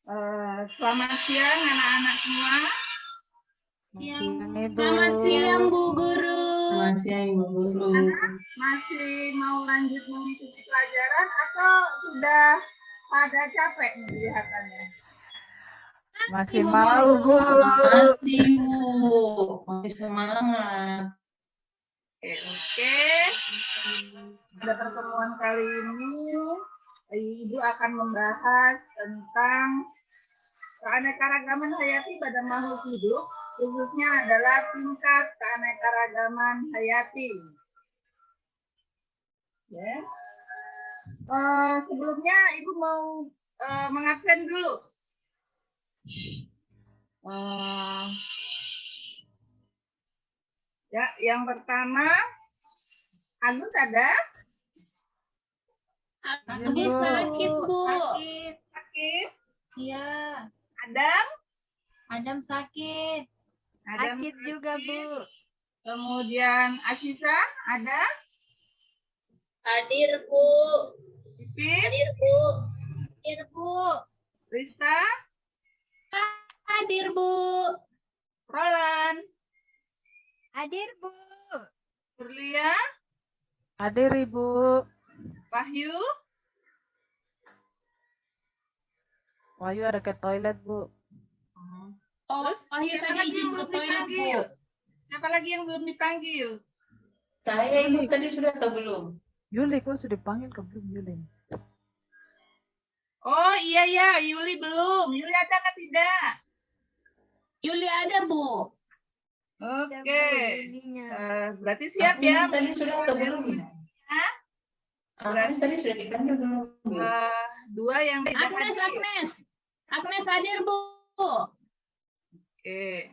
Selamat siang anak-anak semua. Selamat siang Bu Guru. Selamat siang Ibu Guru. Masih mau lanjut mengikuti pelajaran atau sudah pada capek nih kelihatannya? Masih mau Bu. Masih Bu, masih semangat. Oke. Pada pertemuan kali ini, Ibu akan membahas tentang keanekaragaman hayati pada makhluk hidup, khususnya adalah tingkat keanekaragaman hayati. Ya. Sebelumnya Ibu mau mengabsen dulu. Ya, yang pertama, Agus ada? Agus sakit Bu. Sakit? Iya. Adam? Adam sakit. Adam Sakit juga Bu. Kemudian Asisa ada? Hadir Bu. Pipit? Hadir Bu. Hadir Bu. Rista? Hadir Bu. Roland? Hadir Bu. Surlia? Hadir Ibu. Wahyu? Wahyu ada ke toilet Bu. Oh, Terus, Wahyu siapa tadi lagi izin yang ke belum toilet Bu. dipanggil? Siapa lagi yang belum dipanggil? Saya Ibu tadi sudah atau belum? Yuli kok sudah dipanggil ke belum Yuli? Oh iya ya, Yuli belum. Yuli ada atau tidak? Yuli ada Bu. Oke. Berarti siap ya? Tadi sudah atau belum? Hah? Agnes tadi sudah dipanggil belum? Dua yang tidak hadir. Agnes hadir Bu. Oke.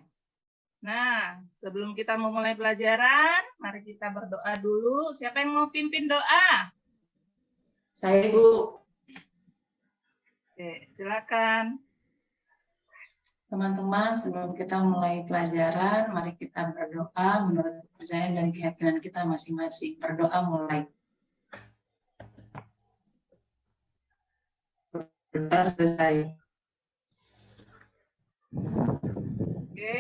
Nah, sebelum kita memulai pelajaran, mari kita berdoa dulu. Siapa yang mau pimpin doa? Saya Bu. Oke, silakan. Teman-teman, sebelum kita mulai pelajaran, mari kita berdoa menurut kepercayaan dan keyakinan kita masing-masing. Berdoa mulai. Berdoa selesai. Oke.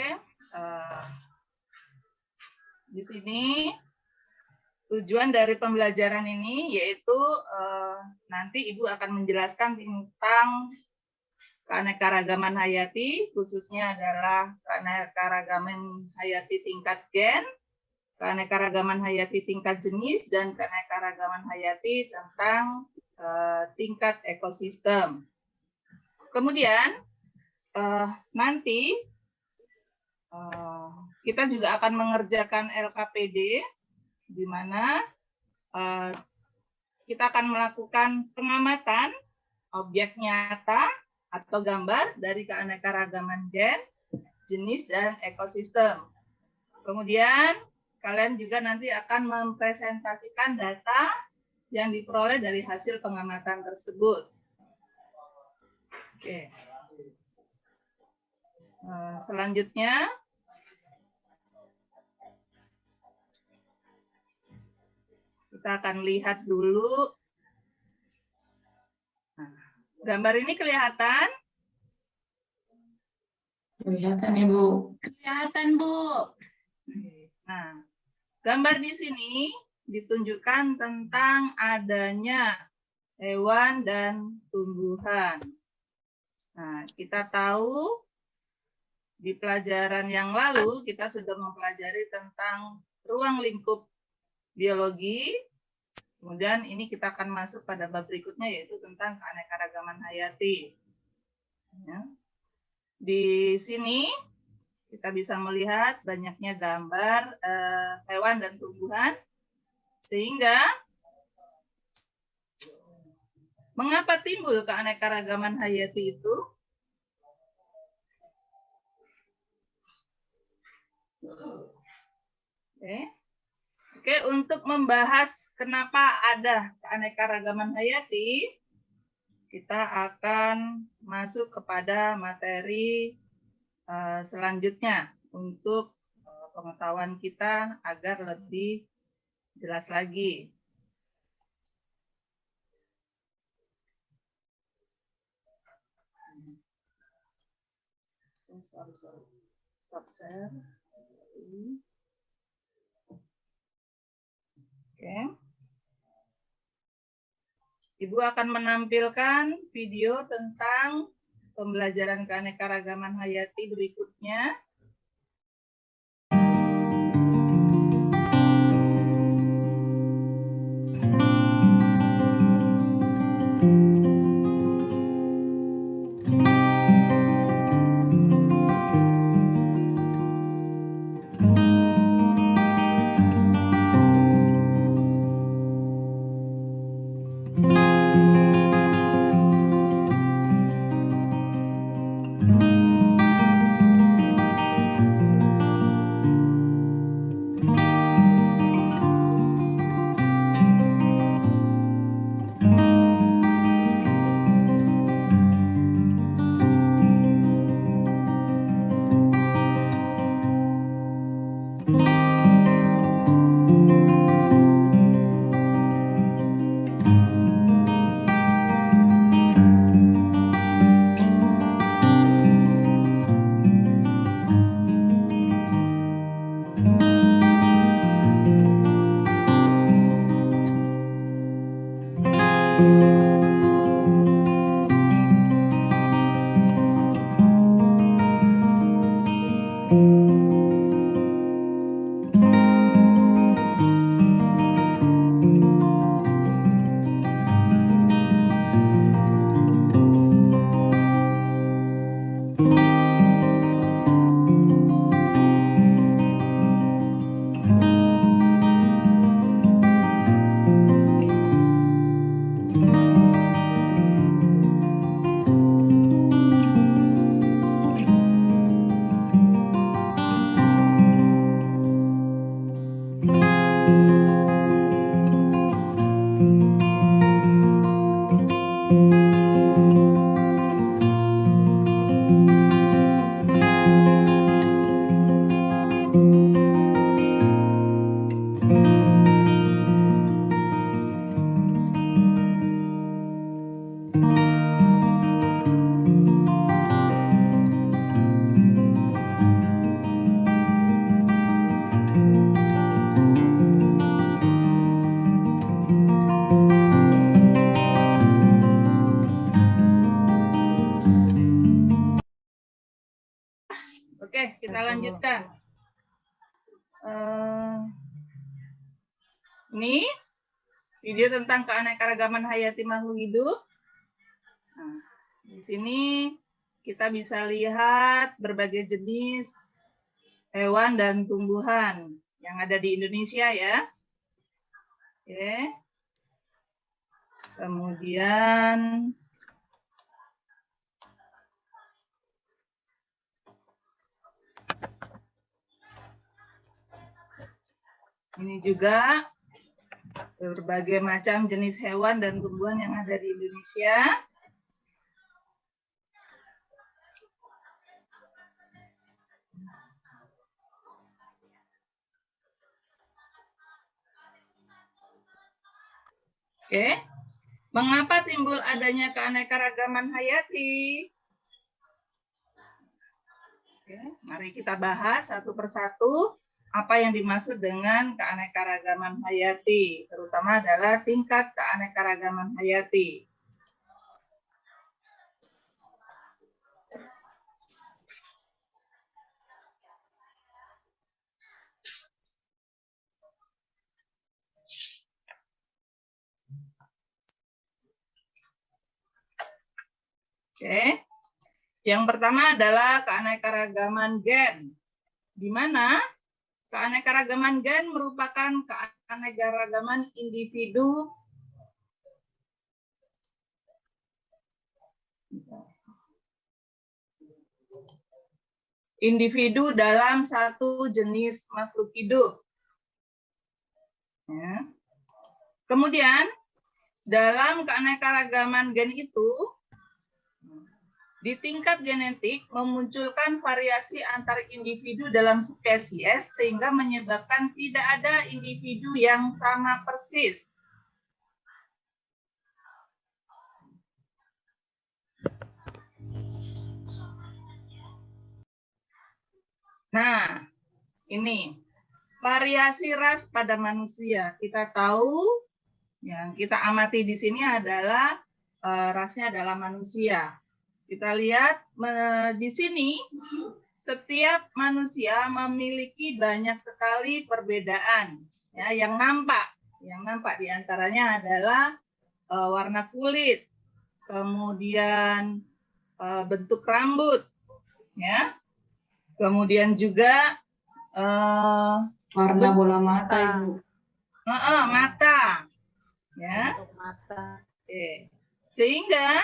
Di sini tujuan dari pembelajaran ini yaitu nanti Ibu akan menjelaskan tentang keanekaragaman hayati, khususnya adalah keanekaragaman hayati tingkat gen, keanekaragaman hayati tingkat jenis, dan keanekaragaman hayati tentang tingkat ekosistem. Kemudian nanti kita juga akan mengerjakan LKPD, di mana kita akan melakukan pengamatan objek nyata atau gambar dari keanekaragaman gen, jenis, dan ekosistem. Kemudian kalian juga nanti akan mempresentasikan data yang diperoleh dari hasil pengamatan tersebut. Oke. Selanjutnya, kita akan lihat dulu. Gambar ini kelihatan? Kelihatan Ibu. Kelihatan Bu. Nah, gambar di sini ditunjukkan tentang adanya hewan dan tumbuhan. Nah, kita tahu di pelajaran yang lalu kita sudah mempelajari tentang ruang lingkup biologi. Kemudian ini kita akan masuk pada bab berikutnya yaitu tentang keanekaragaman hayati. Ya. Di sini kita bisa melihat banyaknya gambar hewan dan tumbuhan, sehingga mengapa timbul keanekaragaman hayati itu? Oke, untuk membahas kenapa ada keanekaragaman hayati, kita akan masuk kepada materi selanjutnya untuk pengetahuan kita agar lebih jelas lagi. Sorry. Stop share. Oke. Ibu akan menampilkan video tentang pembelajaran keanekaragaman hayati berikutnya. Oke, kita lanjutkan. Ini video tentang keanekaragaman hayati makhluk hidup. Nah, di sini kita bisa lihat berbagai jenis hewan dan tumbuhan yang ada di Indonesia ya. Oke. Kemudian ini juga berbagai macam jenis hewan dan tumbuhan yang ada di Indonesia. Oke. Mengapa timbul adanya keanekaragaman hayati? Oke, mari kita bahas satu persatu apa yang dimaksud dengan keanekaragaman hayati, terutama adalah tingkat keanekaragaman hayati. Oke. Yang pertama adalah keanekaragaman gen, di mana keanekaragaman gen merupakan keanekaragaman individu dalam satu jenis makhluk hidup. Ya. Kemudian, dalam keanekaragaman gen itu, di tingkat genetik memunculkan variasi antar individu dalam spesies sehingga menyebabkan tidak ada individu yang sama persis. Nah, ini variasi ras pada manusia. Kita tahu yang kita amati di sini adalah rasnya adalah manusia. Kita lihat di sini setiap manusia memiliki banyak sekali perbedaan ya, yang nampak. Yang nampak diantaranya adalah warna kulit, kemudian bentuk rambut, ya, kemudian juga Warna bola mata, Ibu. mata, ya. Untuk mata. Oke. Sehingga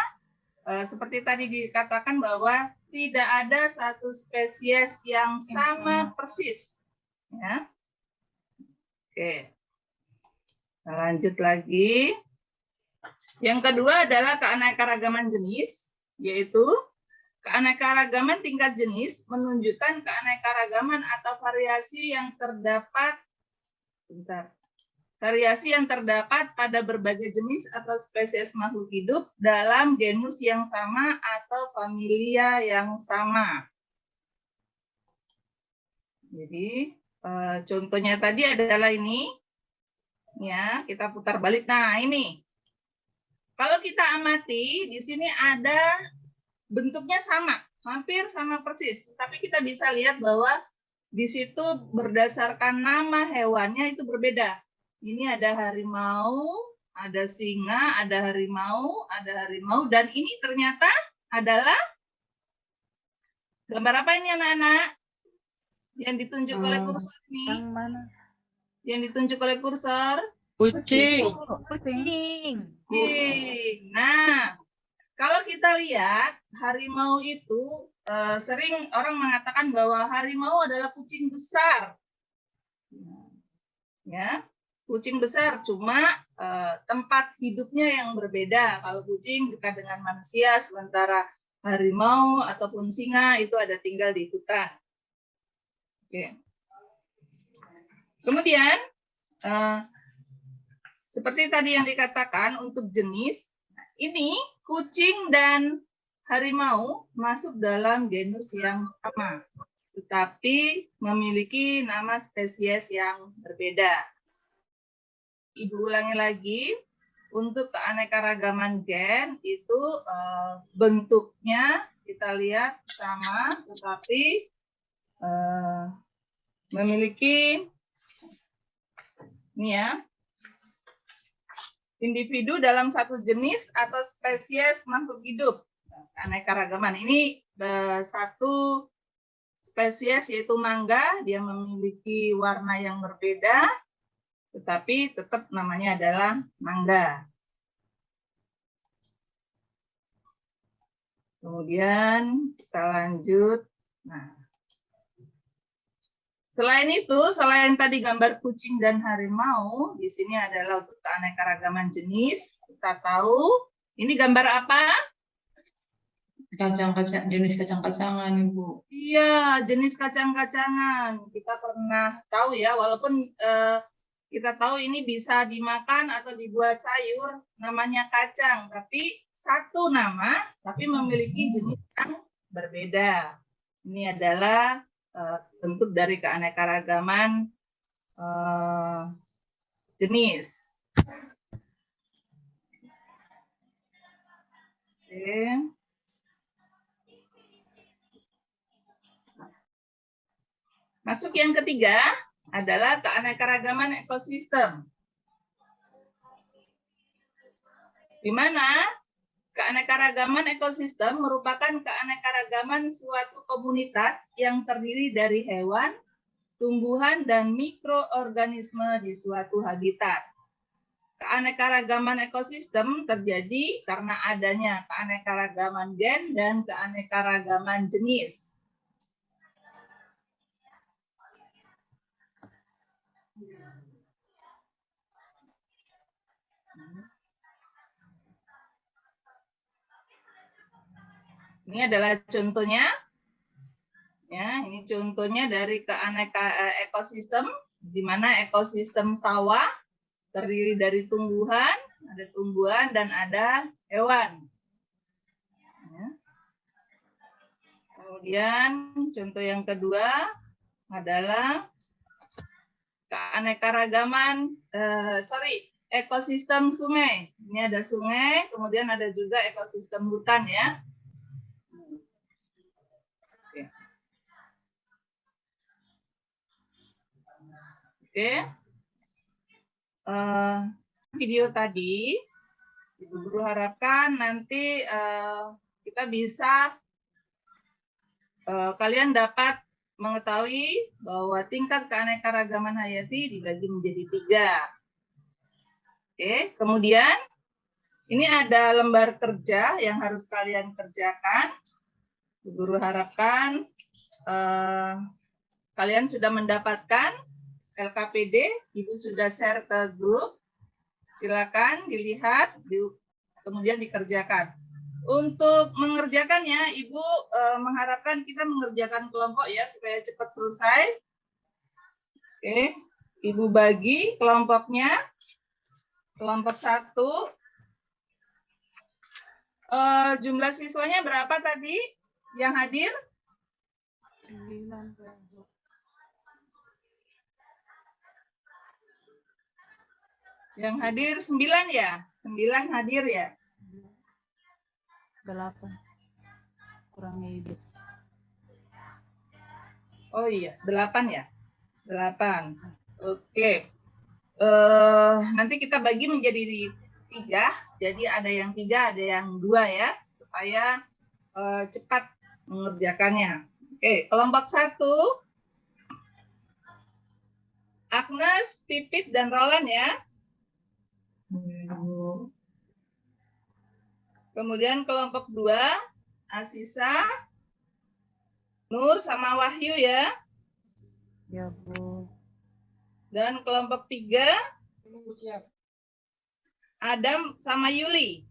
seperti tadi dikatakan bahwa tidak ada satu spesies yang sama persis, ya. Oke. Nah, lanjut lagi. Yang kedua adalah keanekaragaman jenis, yaitu keanekaragaman tingkat jenis menunjukkan keanekaragaman atau variasi yang terdapat pada berbagai jenis atau spesies makhluk hidup dalam genus yang sama atau familia yang sama. Jadi contohnya tadi adalah ini. Ya, kita putar balik. Nah, ini. Kalau kita amati, di sini ada bentuknya sama, hampir sama persis. Tapi kita bisa lihat bahwa di situ berdasarkan nama hewannya itu berbeda. Ini ada harimau, ada singa, ada harimau, dan ini ternyata adalah gambar apa ini anak-anak? Yang ditunjuk oleh kursor ini. Yang mana? Yang ditunjuk oleh kursor. Kucing. Kucing. Nah, kalau kita lihat harimau itu sering orang mengatakan bahwa harimau adalah kucing besar. Ya, kucing besar, cuma tempat hidupnya yang berbeda. Kalau kucing dekat dengan manusia, sementara harimau ataupun singa itu ada tinggal di hutan. Oke. Kemudian seperti tadi yang dikatakan untuk jenis, ini kucing dan harimau masuk dalam genus yang sama, tetapi memiliki nama spesies yang berbeda. Ibu ulangi lagi, untuk keanekaragaman gen itu bentuknya kita lihat sama, tetapi memiliki ini ya, individu dalam satu jenis atau spesies makhluk hidup. Keanekaragaman ini satu spesies yaitu mangga, dia memiliki warna yang berbeda, tetapi tetap namanya adalah mangga. Kemudian kita lanjut. Nah, selain itu, selain tadi gambar kucing dan harimau, di sini adalah untuk keanekaragaman jenis. Kita tahu, ini gambar apa? Kacang-kacang, jenis kacang-kacangan, Ibu. Iya, jenis kacang-kacangan. Kita pernah tahu ya, walaupun kita tahu ini bisa dimakan atau dibuat sayur, namanya kacang. Tapi satu nama, tapi memiliki jenis yang berbeda. Ini adalah bentuk dari keanekaragaman jenis. Oke. Masuk yang ketiga adalah keanekaragaman ekosistem. Di mana keanekaragaman ekosistem merupakan keanekaragaman suatu komunitas yang terdiri dari hewan, tumbuhan, dan mikroorganisme di suatu habitat. Keanekaragaman ekosistem terjadi karena adanya keanekaragaman gen dan keanekaragaman jenis. Ini adalah contohnya. Ya, ini contohnya dari ekosistem, di mana ekosistem sawah terdiri dari tumbuhan, ada tumbuhan dan ada hewan. Ya. Kemudian contoh yang kedua, adalah keanekaragaman, ekosistem sungai. Ini ada sungai, kemudian ada juga ekosistem hutan ya. Oke. Video tadi, Ibu Guru harapkan nanti kita bisa kalian dapat mengetahui bahwa tingkat keanekaragaman hayati dibagi menjadi 3. Oke, kemudian ini ada lembar kerja yang harus kalian kerjakan. Ibu Guru harapkan kalian sudah mendapatkan LKPD, Ibu sudah share ke grup. Silakan dilihat, kemudian dikerjakan. Untuk mengerjakannya, Ibu mengharapkan kita mengerjakan kelompok ya, supaya cepat selesai. Oke, Ibu bagi kelompoknya. Kelompok 1. Jumlah siswanya berapa tadi yang hadir? 9. Yang hadir 9 ya? 9 hadir ya? 8. Kurang ide. Oh iya, 8 ya? 8. Oke. Nanti kita bagi menjadi 3. Jadi ada yang 3, ada yang 2 ya. Supaya cepat mengerjakannya. Oke, kelompok 1. Agnes, Pipit, dan Roland ya. Kemudian kelompok 2, Asisa, Nur, sama Wahyu ya. Ya, Bu. Dan kelompok 3, Adam sama Yuli.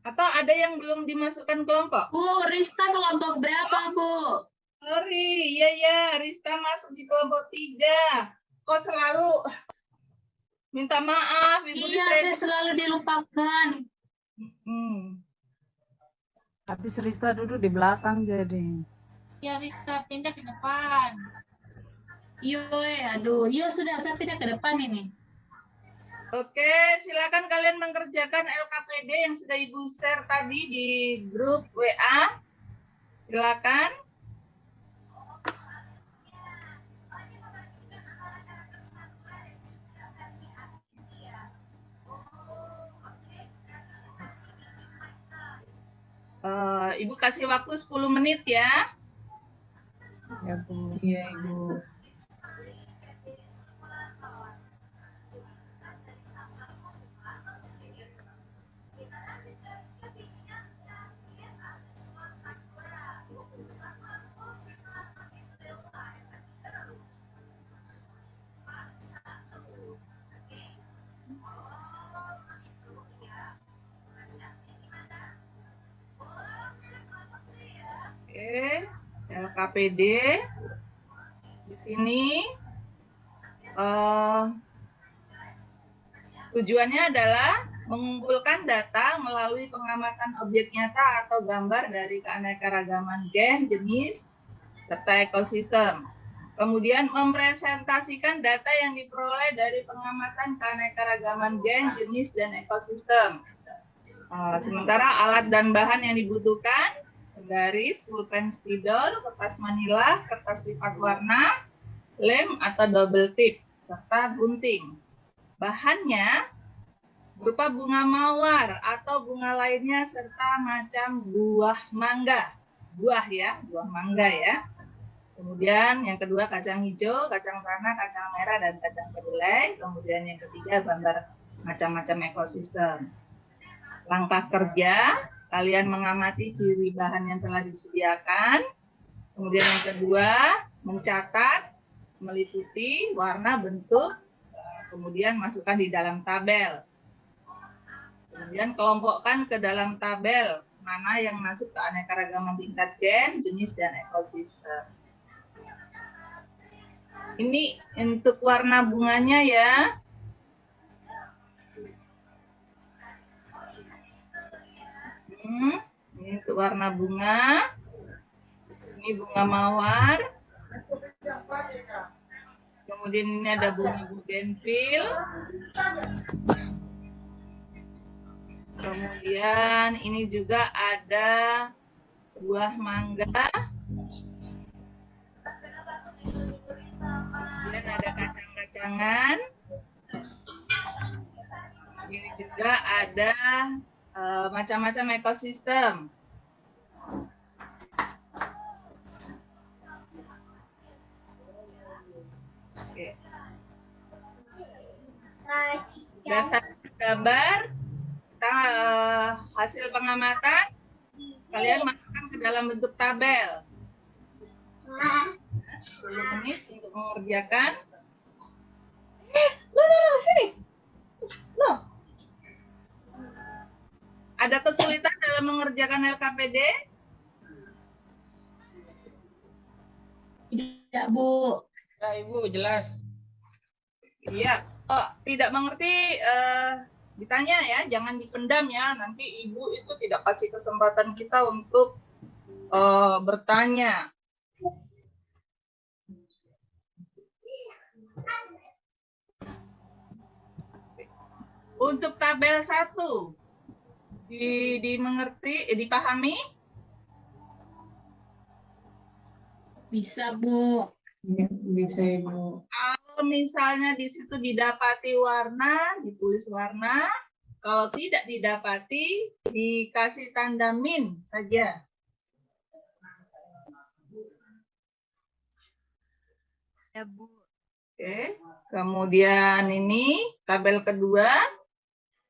Atau ada yang belum dimasukkan kelompok? Bu, Rista kelompok berapa, Bu? Sorry, iya, Rista masuk di kelompok 3. Kok selalu minta maaf, Ibu Iya, Rista. saya selalu dilupakan. Habis Rista duduk di belakang jadi. Ya, Rista pindah ke depan. Aduh, sudah saya pindah ke depan ini. Oke, silakan kalian mengerjakan LKPD yang sudah Ibu share tadi di grup WA. Silakan. Ibu kasih waktu 10 menit ya. Ya, Bu. Iya, Ibu. Oke, LKPD di sini tujuannya adalah mengumpulkan data melalui pengamatan objek nyata atau gambar dari keanekaragaman gen, jenis, serta ekosistem. Kemudian mempresentasikan data yang diperoleh dari pengamatan keanekaragaman gen, jenis, dan ekosistem. Sementara alat dan bahan yang dibutuhkan garis, pulpen spidol, kertas manila, kertas lipat warna, lem atau double tip, serta gunting. Bahannya berupa bunga mawar atau bunga lainnya serta macam buah mangga. Buah mangga ya. Kemudian yang kedua kacang hijau, kacang tanah, kacang merah, dan kacang kedelai. Kemudian yang ketiga gambar macam-macam ekosistem. Langkah kerja, kalian mengamati ciri bahan yang telah disediakan. Kemudian yang kedua, mencatat, meliputi warna, bentuk, kemudian masukkan di dalam tabel. Kemudian kelompokkan ke dalam tabel mana yang masuk ke keanekaragaman tingkat gen, jenis, dan ekosistem. Ini untuk warna bunganya ya. Ini untuk warna bunga. Ini bunga mawar. Kemudian ini ada bunga bougainville. Kemudian ini juga ada buah mangga. Kemudian ada kacang-kacangan. Ini juga ada macam-macam ekosistem. Oke. Dasar gambar, kita hasil pengamatan, kalian masukkan ke dalam bentuk tabel. 10 menit untuk mengerjakan. Sini. Ada kesulitan dalam mengerjakan LKPD? Tidak, Bu. Ya, Ibu, jelas. Iya. Oh, tidak mengerti, ditanya ya, jangan dipendam ya. Nanti Ibu itu tidak kasih kesempatan kita untuk bertanya. Untuk tabel 1, dimengerti, dipahami? Bisa, Bu. Bisa Ibu. Kalau misalnya di situ didapati warna, ditulis warna. Kalau tidak didapati, dikasih tanda min saja. Ya, Bu. Oke. Kemudian ini tabel kedua,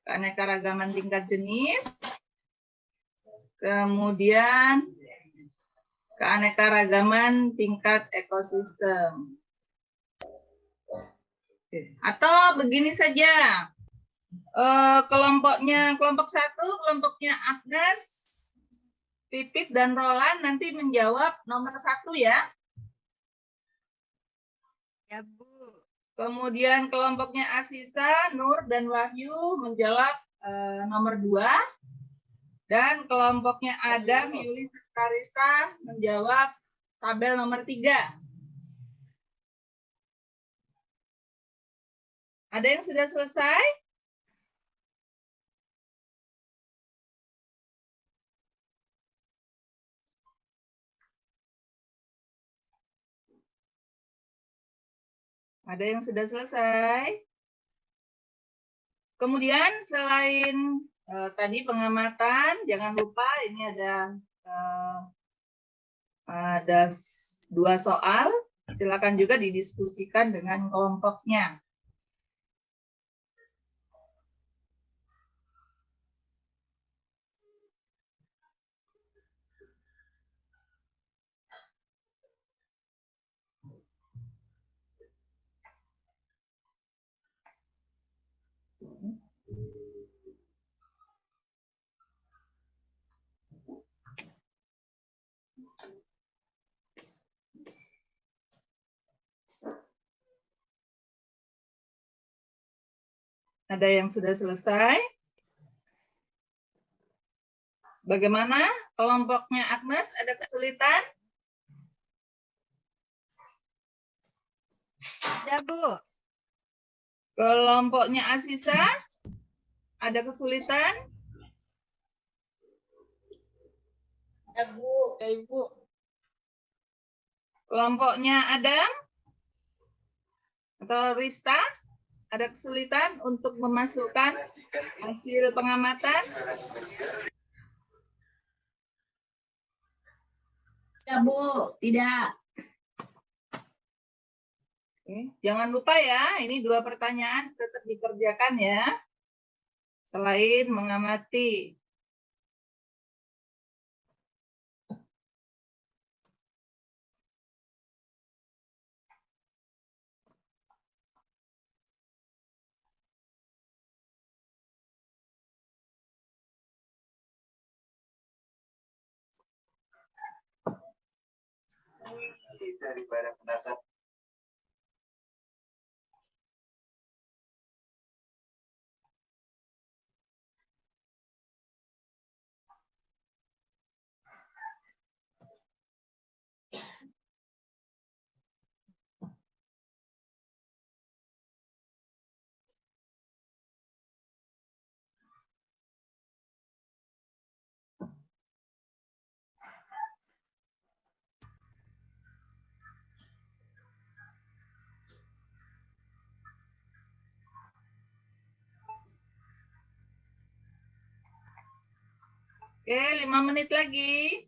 keanekaragaman tingkat jenis. Kemudian keanekaragaman tingkat ekosistem. Atau begini saja, kelompok 1, kelompoknya Agnes, Pipit, dan Roland nanti menjawab nomor 1 ya. Ya, Bu. Kemudian kelompoknya Asisa, Nur, dan Wahyu menjawab nomor 2. Dan kelompoknya Adam, Yuli, Karista menjawab tabel nomor 3. Ada yang sudah selesai? Ada yang sudah selesai? Kemudian selain tadi pengamatan, jangan lupa ini ada 2 soal. Silakan juga didiskusikan dengan kelompoknya. Ada yang sudah selesai? Bagaimana kelompoknya Agnes? Ada kesulitan? Ya, Bu. Kelompoknya Asisa? Ada kesulitan? Ya, Bu. Ya, Ibu. Kelompoknya Adam? Atau Rista? Ada kesulitan untuk memasukkan hasil pengamatan? Ya, Bu. Tidak. Oke. Jangan lupa ya, ini 2 pertanyaan tetap dikerjakan ya. Selain mengamati. Daripada penasihat Oke, 5 menit lagi.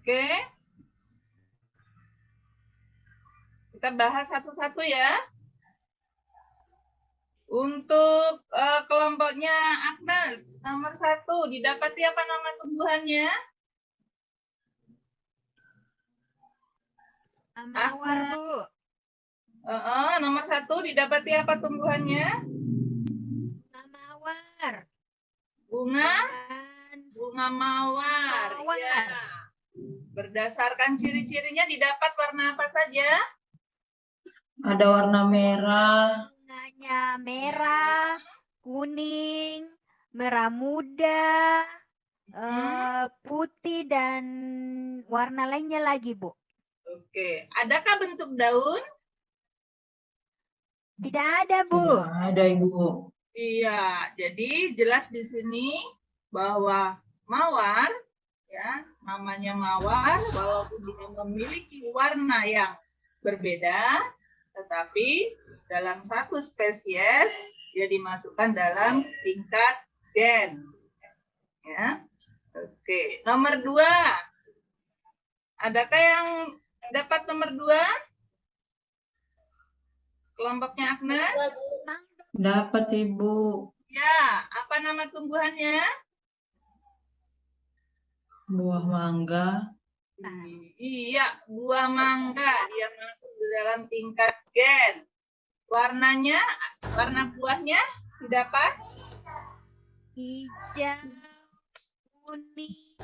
Oke. Kita bahas satu-satu ya. Untuk kelompoknya Agnes, nomor 1, didapati apa nama tumbuhannya? Mawar, Bu. Nomor 1, didapati apa tumbuhannya? Mawar. Bunga? Dan Bunga mawar. Mawar. Iya. Berdasarkan ciri-cirinya didapat warna apa saja? Ada warna merah, bunganya merah, kuning, merah muda, putih, dan warna lainnya lagi, Bu. Oke. Adakah bentuk daun? Tidak ada, Bu. tidak ada Ibu. Iya, jadi jelas di sini bahwa mawar, ya, namanya mawar, walaupun dia memiliki warna yang berbeda, tetapi dalam satu spesies dia dimasukkan dalam tingkat gen. Ya, oke. Nomor 2, adakah yang dapat nomor 2? Kelompoknya Agnes? Dapat Ibu. Ya, apa nama tumbuhannya? Buah mangga. Iya, buah mangga. Dia masuk di dalam tingkat gen. Warnanya, warna buahnya didapat? Hijau, kuning.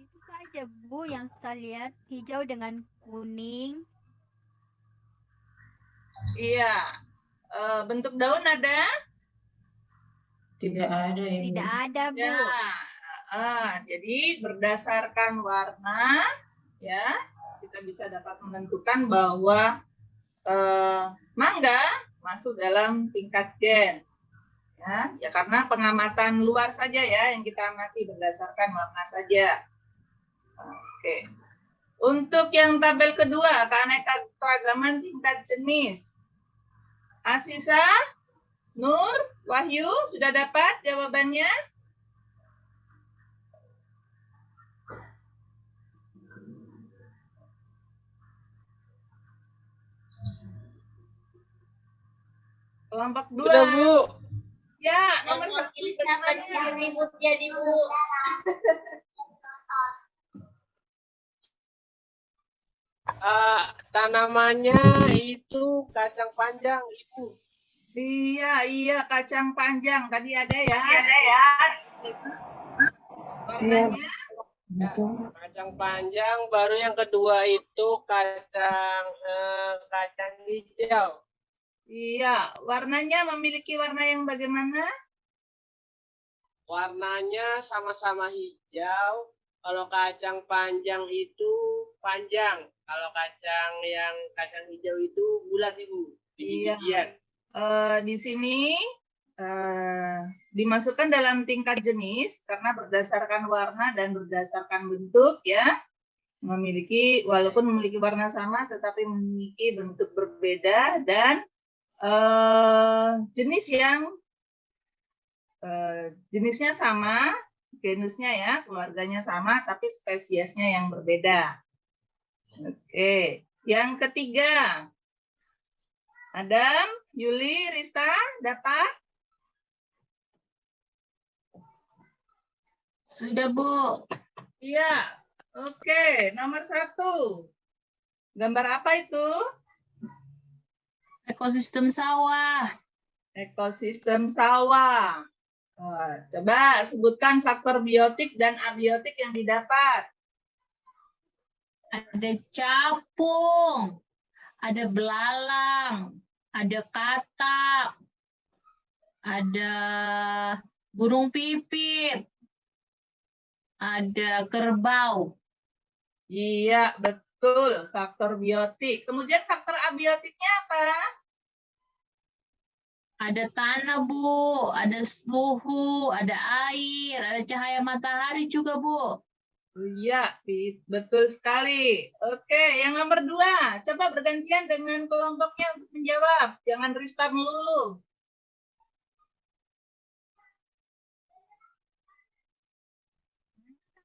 Itu saja, Bu, yang saya lihat. Hijau dengan kuning. Iya. Bentuk daun ada? Tidak ada Ibu. Tidak ada, Bu. Ya. Jadi berdasarkan warna, ya, kita bisa dapat menentukan bahwa mangga masuk dalam tingkat gen. Ya, karena pengamatan luar saja ya yang kita amati berdasarkan warna saja. Oke. Untuk yang tabel kedua, keanekaragaman tingkat jenis. Asisa, Nur, Wahyu, sudah dapat jawabannya? Kelompok 2. Sudah, Bu. Ya, nomor 1. ribut jadi, Bu. Tanamannya itu kacang panjang, Ibu. Iya, kacang panjang. Tadi ada ya. Warnanya? Kacang panjang, baru yang kedua itu kacang hijau. Iya, warnanya memiliki warna yang bagaimana? Warnanya sama-sama hijau. Kalau kacang panjang itu panjang. Kalau kacang hijau itu bulat, Ibu. Biji-bijian. Di sini dimasukkan dalam tingkat jenis karena berdasarkan warna dan berdasarkan bentuk ya. Walaupun memiliki warna sama tetapi memiliki bentuk berbeda dan jenis yang jenisnya sama, genusnya ya, keluarganya sama tapi spesiesnya yang berbeda. Oke, yang ketiga. Adam, Yuli, Rista, dapat? Sudah, Bu. Iya. Oke, nomor 1. Gambar apa itu? Ekosistem sawah. Ekosistem sawah. Coba sebutkan faktor biotik dan abiotik yang didapat. ada capung, ada belalang, ada katak, ada burung pipit, ada kerbau. Iya, betul. Faktor biotik. Kemudian faktor abiotiknya apa? Ada tanah, Bu. Ada suhu, ada air, ada cahaya matahari juga, Bu. Iya, betul sekali. Oke, yang nomor 2. Coba bergantian dengan kelompoknya untuk menjawab. Jangan restart melulu.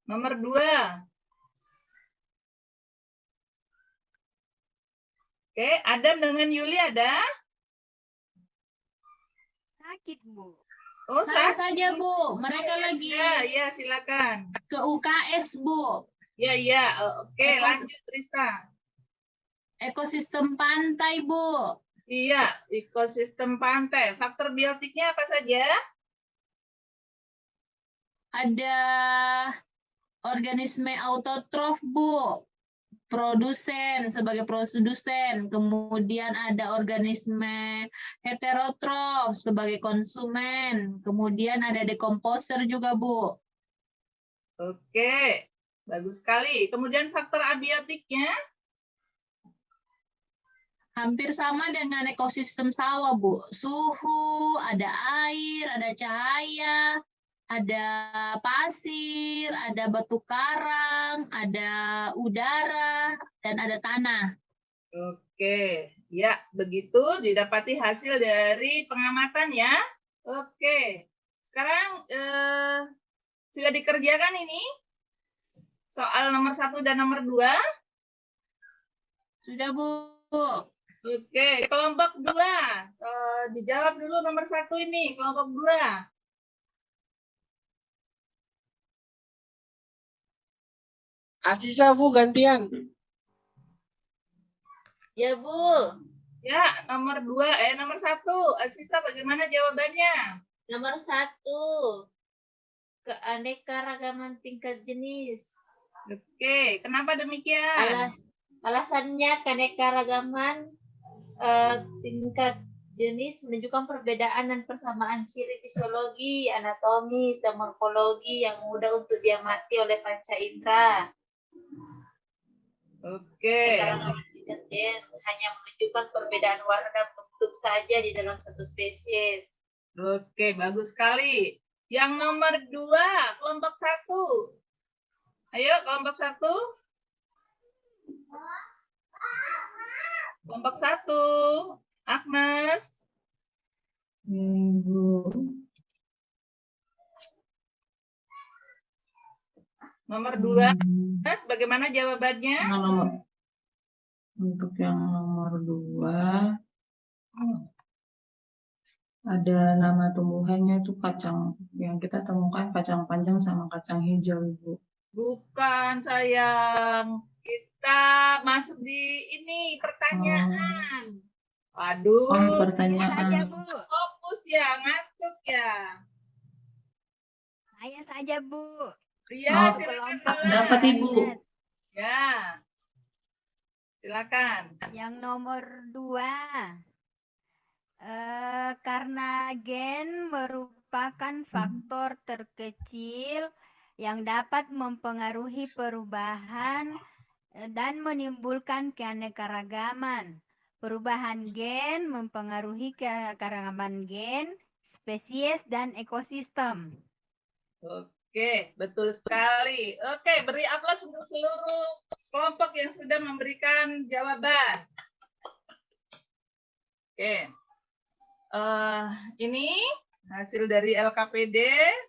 Nomor 2. Oke, Adam dengan Yuli ada? Sakit, Bu. Oh, Saya sakit. saja, Bu. Mereka Ya, lagi sudah. Ya, silakan. ke UKS, Bu. Ya, ya. Oke, lanjut Rista. Ekosistem pantai, Bu. Iya, ekosistem pantai. Faktor biotiknya apa saja? Ada organisme autotrof, Bu. Produsen sebagai produsen, kemudian ada organisme heterotrof sebagai konsumen, kemudian ada dekomposer juga, Bu. Oke, bagus sekali. Kemudian faktor abiotiknya? Hampir sama dengan ekosistem sawah, Bu. Suhu, ada air, ada cahaya, ada pasir, ada batu karang, ada udara, dan ada tanah. Oke, ya begitu didapati hasil dari pengamatan ya. Oke, sekarang sudah dikerjakan ini soal nomor 1 dan nomor 2. Sudah, Bu. Oke, kelompok 2. Dijawab dulu nomor 1 ini, kelompok 2. Asisa, Bu, gantian. Ya, Bu. Ya, nomor 1. Asisa bagaimana jawabannya? Nomor 1, keanekaragaman tingkat jenis. Oke, kenapa demikian? Alasannya keanekaragaman tingkat jenis menunjukkan perbedaan dan persamaan ciri fisiologi, anatomis, dan morfologi yang mudah untuk diamati oleh panca indera. Oke. Keanekaragaman tingkat gen hanya menunjukkan perbedaan warna dan bentuk saja di dalam satu spesies. Oke, bagus sekali. Yang nomor 2, kelompok 1. Ayo, kelompok 1. Kelompok 1. Agnes. Ibu. Nomor 2. Agnes, bagaimana jawabannya? Untuk yang nomor 2. Ada nama tumbuhannya itu kacang. Yang kita temukan kacang panjang sama kacang hijau, Ibu. Bukan, sayang. Kita masuk di ini pertanyaan. Waduh. Pertanyaan. Fokus ya, ngantuk ya. Saya saja, Bu. Iya, silakan. Dapat, Ibu. Ya. Silakan. Yang nomor 2. Karena gen merupakan faktor terkecil yang dapat mempengaruhi perubahan dan menimbulkan keanekaragaman. Perubahan gen mempengaruhi keanekaragaman gen, spesies, dan ekosistem. Oke, betul sekali. Oke, beri aplaus untuk seluruh kelompok yang sudah memberikan jawaban. Oke. Ini hasil dari LKPD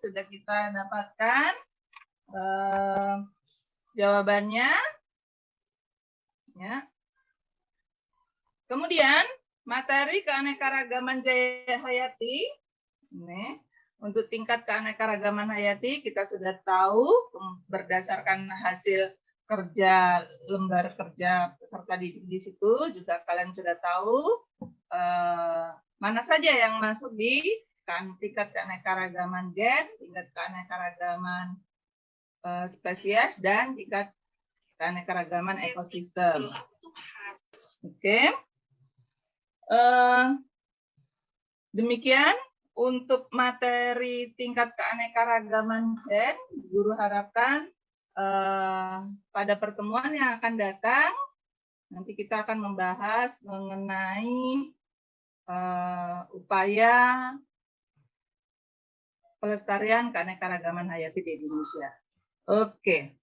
sudah kita dapatkan jawabannya. Ya. Kemudian materi keanekaragaman Jaya Hayati. Ini untuk tingkat keanekaragaman hayati kita sudah tahu berdasarkan hasil kerja lembar kerja peserta didik di situ juga kalian sudah tahu mana saja yang masuk di tingkat keanekaragaman gen, tingkat keanekaragaman spesies, dan tingkat keanekaragaman ekosistem. Oke. Demikian untuk materi tingkat keanekaragaman gen. Guru harapkan pada pertemuan yang akan datang nanti kita akan membahas mengenai upaya pelestarian keanekaragaman hayati di Indonesia. Oke.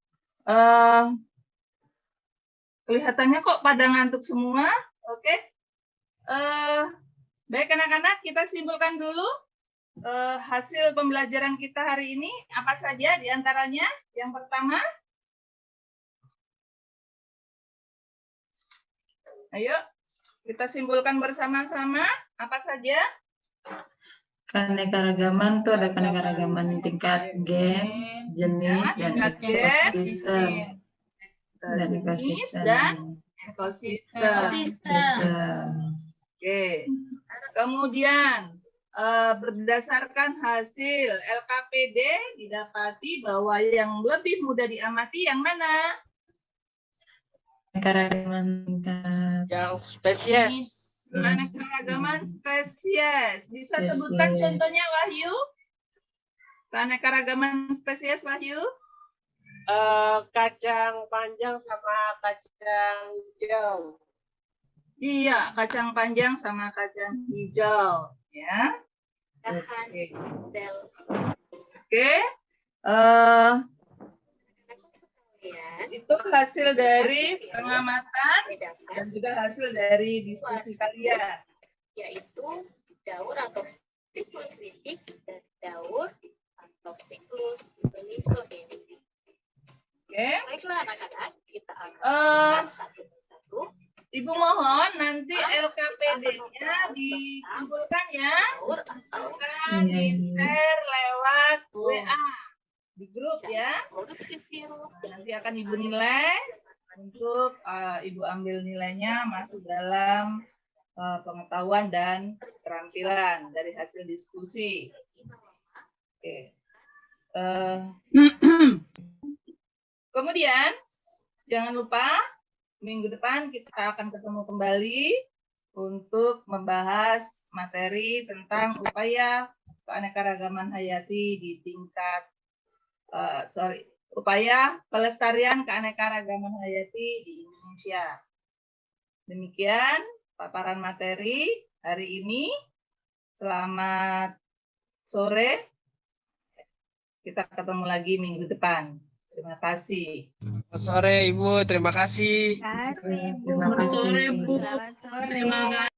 Kelihatannya kok pada ngantuk semua. Oke. Baik anak-anak, kita simpulkan dulu hasil pembelajaran kita hari ini. Apa saja di antaranya? Yang pertama, ayo kita simpulkan bersama-sama. Apa saja? Keanekaragaman itu ada keanekaragaman tingkat gen, jenis, dan ekosistem. Dan ekosistem. Oke. Kemudian berdasarkan hasil LKPD didapati bahwa yang lebih mudah diamati yang mana? Keanekaragaman tingkat Yang spesies. Keanekaragaman spesies. Bisa sebutkan contohnya, Wahyu? Keanekaragaman spesies, Wahyu? Kacang panjang sama kacang hijau. Iya, kacang panjang sama kacang hijau, ya. Oke. Itu hasil dari pengamatan dan juga hasil dari diskusi kalian. Yaitu daur atau siklus litik dan daur atau siklus mesogenetik. Oke. Baiklah anak-anak, kita akan Eh, satu persatu. Ibu mohon nanti LKPD-nya dikumpulkan ya. Daur atau Akan di-share lewat WA di grup ya. produksi virus. Nanti akan Ibu nilai untuk Ibu ambil nilainya masuk dalam pengetahuan dan keterampilan dari hasil diskusi. Oke. Kemudian jangan lupa minggu depan kita akan ketemu kembali untuk membahas materi tentang upaya keanekaragaman hayati di tingkat upaya pelestarian keanekaragaman hayati di Indonesia. Demikian paparan materi hari ini. Selamat sore. Kita ketemu lagi minggu depan. Terima kasih. Selamat sore Ibu, terima kasih. Kasih, Bu. Terima kasih. Sore, Bu. Selamat sore. Terima kasih.